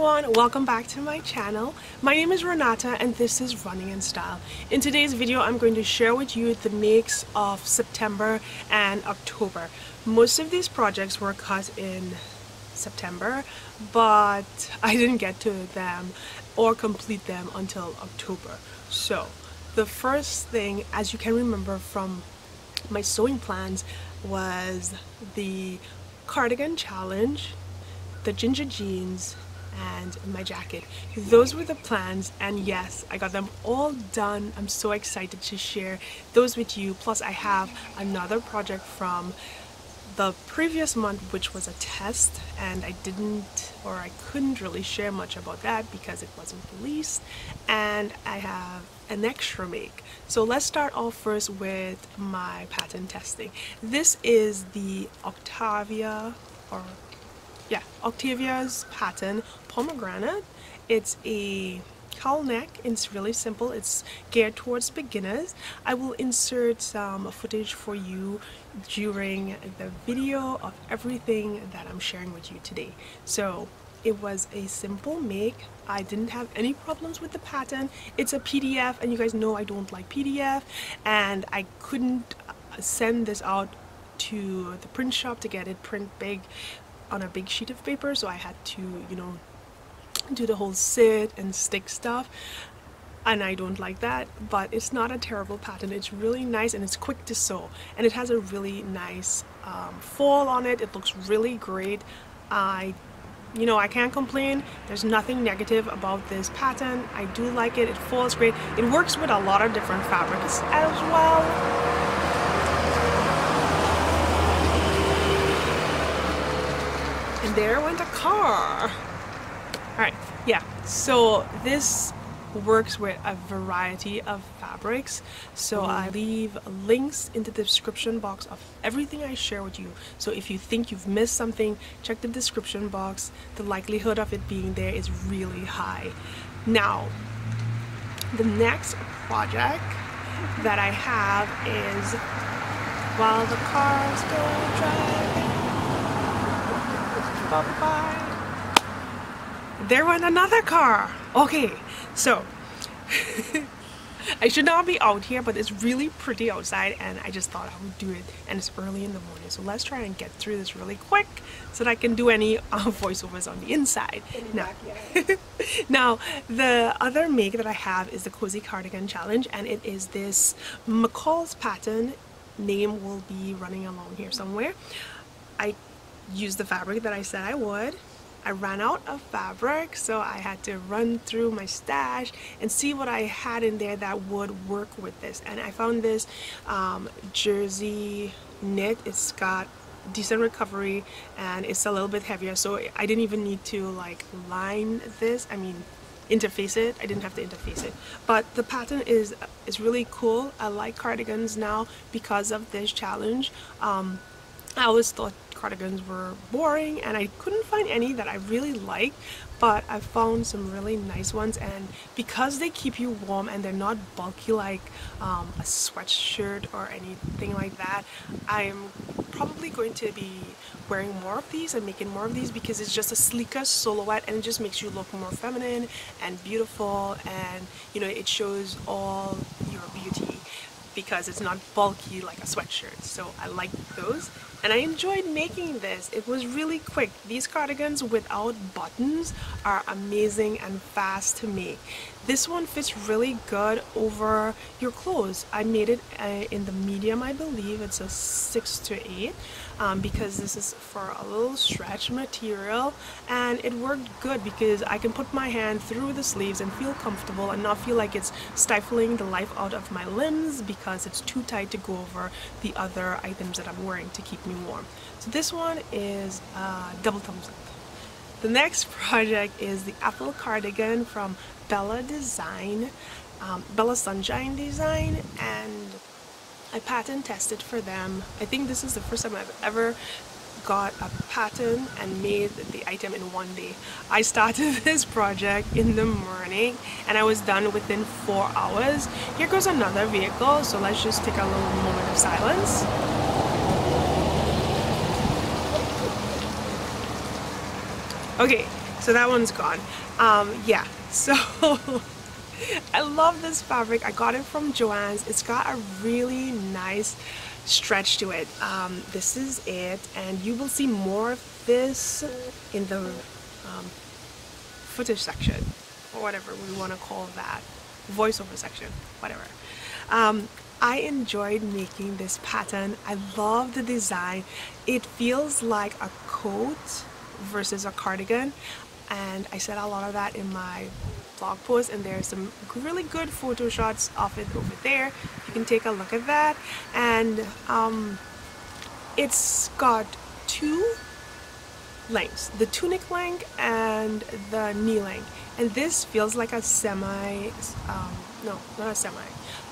everyone, welcome back to my channel. My name is Renata and this is Running in Style. In today's video I'm going to share with you the makes of September and October. Most of these projects were cut in September, but I didn't get to them or complete them until October. So the first thing, as you can remember from my sewing plans, was the cardigan challenge, the ginger jeans, and my jacket. Those were the plans, and yes, I got them all done. I'm so excited to share those with you. Plus I have another project from the previous month, which was a test, and I couldn't really share much about that because it wasn't released, and I have an extra make. So let's start off first with my pattern testing. This is the Octavia's pattern pomegranate. It's a cowl neck. It's really simple. It's geared towards beginners. I will insert some footage for you during the video of everything that I'm sharing with you today. So it was a simple make. I didn't have any problems with the pattern. It's a PDF, and you guys know I don't like PDF, and I couldn't send this out to the print shop to get it print big on a big sheet of paper, so I had to, do the whole sit and stick stuff, and I don't like that. But it's not a terrible pattern. It's really nice and it's quick to sew, and it has a really nice fall on it. It looks really great. I can't complain. There's nothing negative about this pattern. I do like it. It falls great. It works with a lot of different fabrics as well. And there went a car. Alright, yeah, so this works with a variety of fabrics, so I leave links in the description box of everything I share with you. So if you think you've missed something, check the description box. The likelihood of it being there is really high. Now, the next project that I have is while the cars go driving. Bye-bye. There went another car. Okay, so I should not be out here, but it's really pretty outside, and I just thought I would do it, and it's early in the morning, so let's try and get through this really quick so that I can do any voiceovers on the inside. Now, the other make that I have is the Cozy Cardigan Challenge, and it is this McCall's pattern. Name will be running along here somewhere. I used the fabric that I said I would. I ran out of fabric, so I had to run through my stash and see what I had in there that would work with this. And I found this jersey knit. It's got decent recovery and it's a little bit heavier, so I didn't even need to like line this. Interface it. I didn't have to interface it, but the pattern is really cool. I like cardigans now because of this challenge. I always thought cardigans were boring, and I couldn't find any that I really liked, but I found some really nice ones, and because they keep you warm and they're not bulky like a sweatshirt or anything like that, I'm probably going to be wearing more of these and making more of these because it's just a sleeker silhouette, and it just makes you look more feminine and beautiful, and it shows all your beauty because it's not bulky like a sweatshirt. So I like those, and I enjoyed making this. It was really quick. These cardigans without buttons are amazing and fast to make. This one fits really good over your clothes. I made it in the medium, I believe. It's a 6 to 8 because this is for a little stretch material, and it worked good because I can put my hand through the sleeves and feel comfortable and not feel like it's stifling the life out of my limbs because it's too tight to go over the other items that I'm wearing to keep me warm. So this one is double thumbs up. The next project is the apple cardigan from Bella Sunshine Design, and I pattern tested for them. I think this is the first time I've ever got a pattern and made the item in one day. I started this project in the morning and I was done within 4 hours. Here goes another vehicle, so let's just take a little moment of silence. Okay, So that one's gone. Yeah, so I love this fabric. I got it from Joann's. It's got a really nice stretch to it. This is it, and you will see more of this in the footage section, or whatever we want to call that, voiceover section, whatever. I enjoyed making this pattern. I love the design. It feels like a coat versus a cardigan, and I said a lot of that in my blog post, and there's some really good photo shots of it over there. You can take a look at that. And it's got two lengths, the tunic length and the knee length, and this feels like a semi no, not a semi,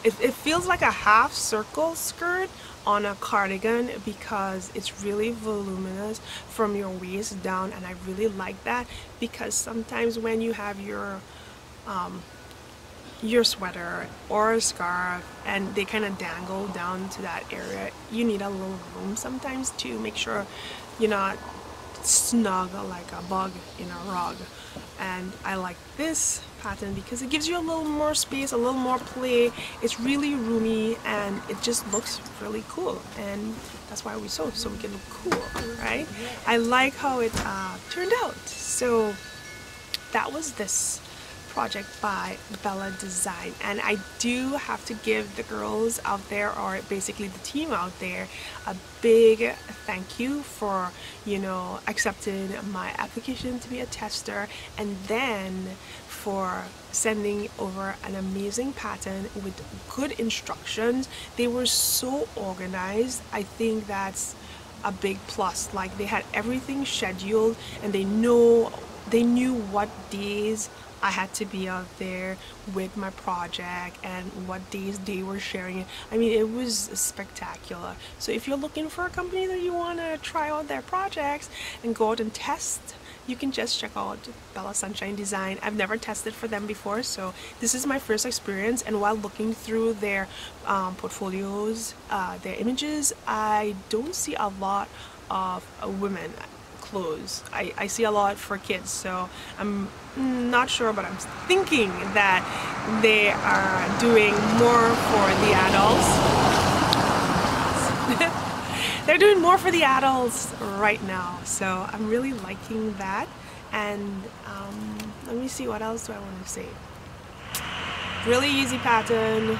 it feels like a half circle skirt on a cardigan because it's really voluminous from your waist down, and I really like that because sometimes when you have your sweater or a scarf and they kind of dangle down to that area, you need a little room sometimes to make sure you're not snug like a bug in a rug. And I like this pattern because it gives you a little more space, a little more play. It's really roomy and it just looks really cool, and that's why we sew, so we can look cool, right? I like how it turned out. So that was this project by Bella Design, and I do have to give the girls out there, or basically the team out there, a big thank you for, you know, accepting my application to be a tester, and then for sending over an amazing pattern with good instructions. They were so organized. I think that's a big plus. Like, they had everything scheduled, and they knew what days I had to be out there with my project and what days they were sharing it. I mean, it was spectacular. So if you're looking for a company that you want to try out their projects and go out and test, you can just check out Bella Sunshine Design. I've never tested for them before, so this is my first experience. And while looking through their portfolios, their images, I don't see a lot of women clothes. I see a lot for kids, so I'm not sure, but I'm thinking that they are doing more for the adults. They're doing more for the adults right now, so I'm really liking that. And let me see, what else do I want to say? Really easy pattern,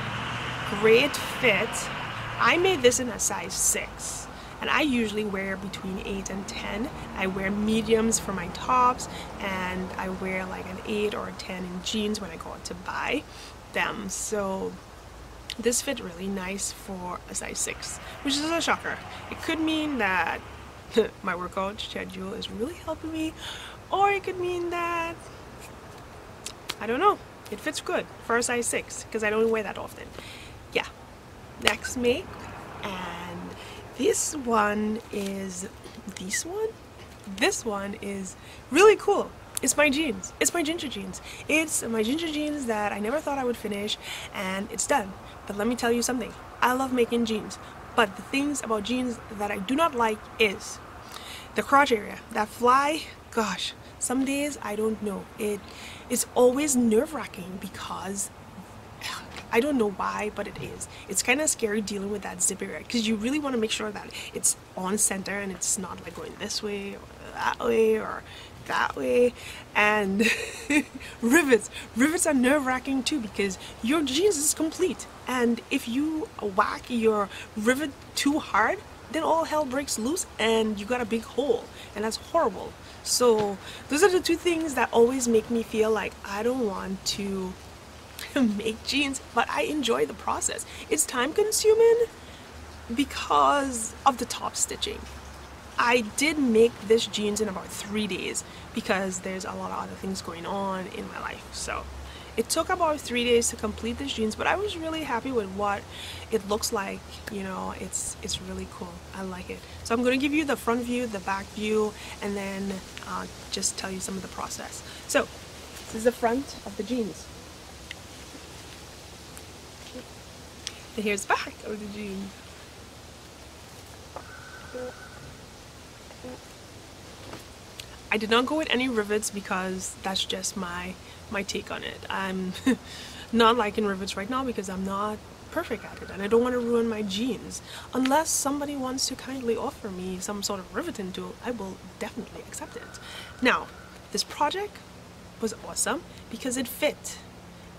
great fit. I made this in a size 6. And I usually wear between 8 and 10. I wear mediums for my tops, and I wear like an 8 or a 10 in jeans when I go out to buy them. So this fit really nice for a size 6, which is a shocker. It could mean that my workout schedule is really helping me, or it could mean that, I don't know, it fits good for a size 6 because I don't wear that often. Yeah, next make, and this one is really cool. It's my jeans. It's my ginger jeans. It's my ginger jeans that I never thought I would finish, and it's done. But let me tell you something. I love making jeans, but the things about jeans that I do not like is the crotch area. That fly, gosh, some days I don't know. It's always nerve-wracking because I don't know why, but it is. It's kind of scary dealing with that zip area because you really want to make sure that it's on center and it's not like going this way or that way or that way. And rivets are nerve-wracking too because your jeans is complete, and if you whack your rivet too hard, then all hell breaks loose and you got a big hole, and that's horrible. So those are the two things that always make me feel like I don't want to make jeans, but I enjoy the process. It's time consuming because of the top stitching. I did make this jeans in about 3 days because there's a lot of other things going on in my life. So it took about 3 days to complete this jeans, but I was really happy with what it looks like. You know, it's really cool. I like it. So I'm going to give you the front view, the back view, and then just tell you some of the process. So this is the front of the jeans. And here's the back of the jeans. I did not go with any rivets because that's just my take on it. I'm not liking rivets right now because I'm not perfect at it and I don't want to ruin my jeans. Unless somebody wants to kindly offer me some sort of riveting tool, I will definitely accept it. Now, this project was awesome because it fit.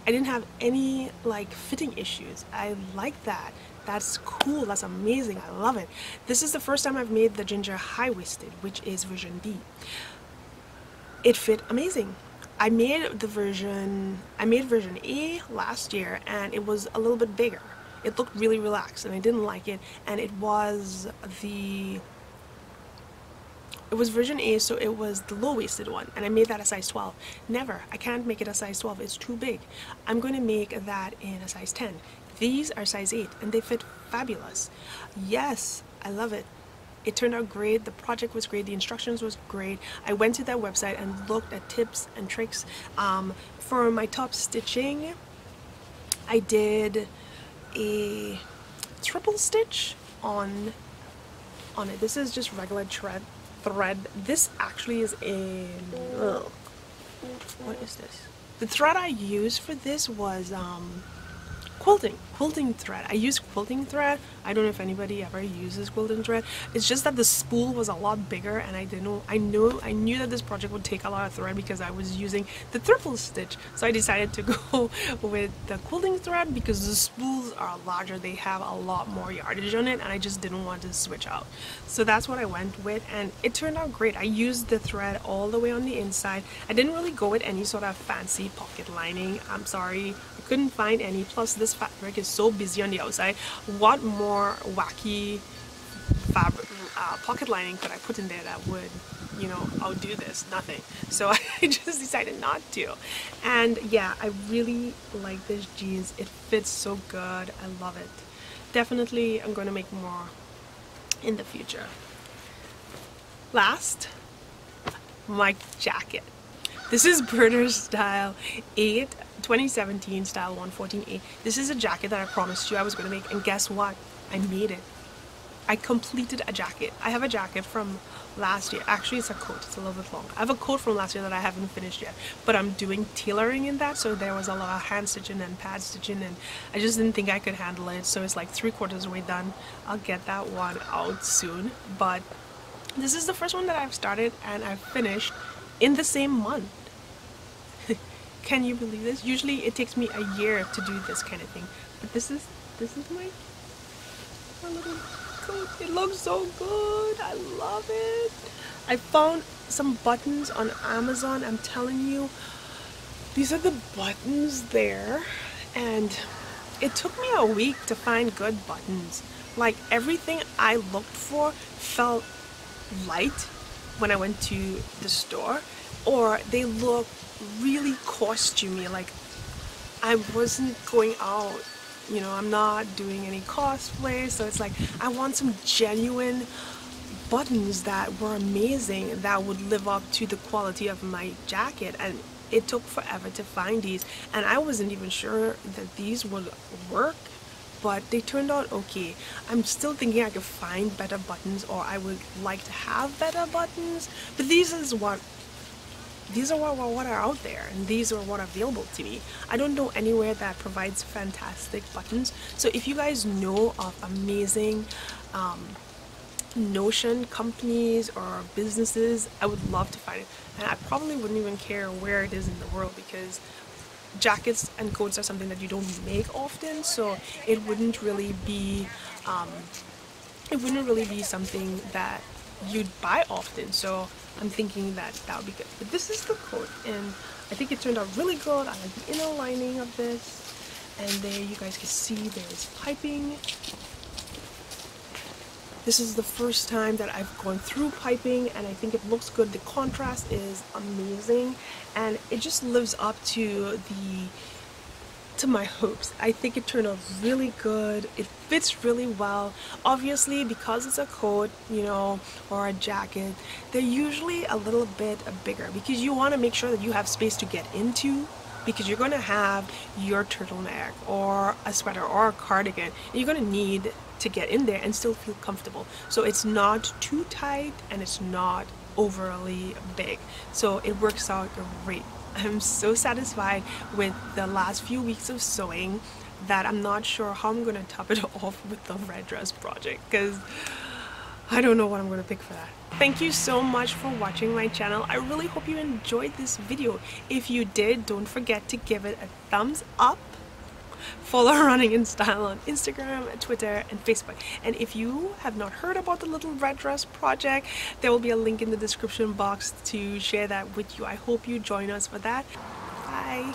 I didn't have any like fitting issues. I like that. That's cool. That's amazing. I love it. This is the first time I've made the ginger high-waisted, which is version B. It fit amazing. I made version A last year and it was a little bit bigger. It looked really relaxed and I didn't like it, and it was version A, so it was the low-waisted one, and I made that a size 12. Never. I can't make it a size 12. It's too big. I'm going to make that in a size 10. These are size 8 and they fit fabulous. Yes, I love it. It turned out great. The project was great. The instructions was great. I went to that website and looked at tips and tricks. For my top stitching, I did a triple stitch on it. This is just regular thread. This actually is a what is this? The thread I used for this was quilting thread. I use quilting thread. I don't know if anybody ever uses quilting thread. It's just that the spool was a lot bigger and I knew that this project would take a lot of thread because I was using the triple stitch. So I decided to go with the quilting thread because the spools are larger. They have a lot more yardage on it and I just didn't want to switch out. So that's what I went with and it turned out great. I used the thread all the way on the inside. I didn't really go with any sort of fancy pocket lining. I'm sorry. Couldn't find any, plus this fabric is so busy on the outside. What more wacky fabric pocket lining could I put in there that would, you know, outdo this? Nothing. So I just decided not to. And yeah, I really like this jeans. It fits so good. I love it. Definitely I'm going to make more in the future. Last, my jacket. This is RunningNStyle 8 2017 style 114A. This is a jacket that I promised you I was going to make, and guess what? I made it. I completed a jacket. I have a jacket from last year. Actually, it's a coat. It's a little bit long. I have a coat from last year that I haven't finished yet, but I'm doing tailoring in that, so there was a lot of hand stitching and pad stitching, and I just didn't think I could handle it, so it's like 3/4 way done. I'll get that one out soon, but this is the first one that I've started and I've finished in the same month. Can you believe this? Usually it takes me a year to do this kind of thing, but this is my little coat. It looks so good. I love it. I found some buttons on Amazon. I'm telling you, these are the buttons there, and it took me a week to find good buttons. Like, everything I looked for felt light when I went to the store, or they look really costumey, like I wasn't going out, you know, I'm not doing any cosplay, so it's like I want some genuine buttons that were amazing, that would live up to the quality of my jacket, and it took forever to find these, and I wasn't even sure that these would work, but they turned out okay. I'm still thinking I could find better buttons, or I would like to have better buttons, but these are what are out there, and these are what are available to me. I don't know anywhere that provides fantastic buttons, so if you guys know of amazing notion companies or businesses, I would love to find it, and I probably wouldn't even care where it is in the world, because jackets and coats are something that you don't make often, so it wouldn't really be something that you'd buy often, so I'm thinking that would be good. But this is the coat, and I think it turned out really good. I like the inner lining of this, and there you guys can see there's piping. This is the first time that I've gone through piping, and I think it looks good. The contrast is amazing, and it just lives up to my hopes. I think it turned out really good. It fits really well. Obviously, because it's a coat, you know, or a jacket, they're usually a little bit bigger, because you want to make sure that you have space to get into, because you're going to have your turtleneck or a sweater or a cardigan, and you're going to need to get in there and still feel comfortable. So it's not too tight and it's not overly big, so it works out great. I'm so satisfied with the last few weeks of sewing that I'm not sure how I'm gonna top it off with the red dress project, because I don't know what I'm gonna pick for that. Thank you so much for watching my channel. I really hope you enjoyed this video. If you did, don't forget to give it a thumbs up. Follow Running in Style on Instagram, Twitter, and Facebook. And if you have not heard about the Little Red Dress project, there will be a link in the description box to share that with you. I hope you join us for that. Bye!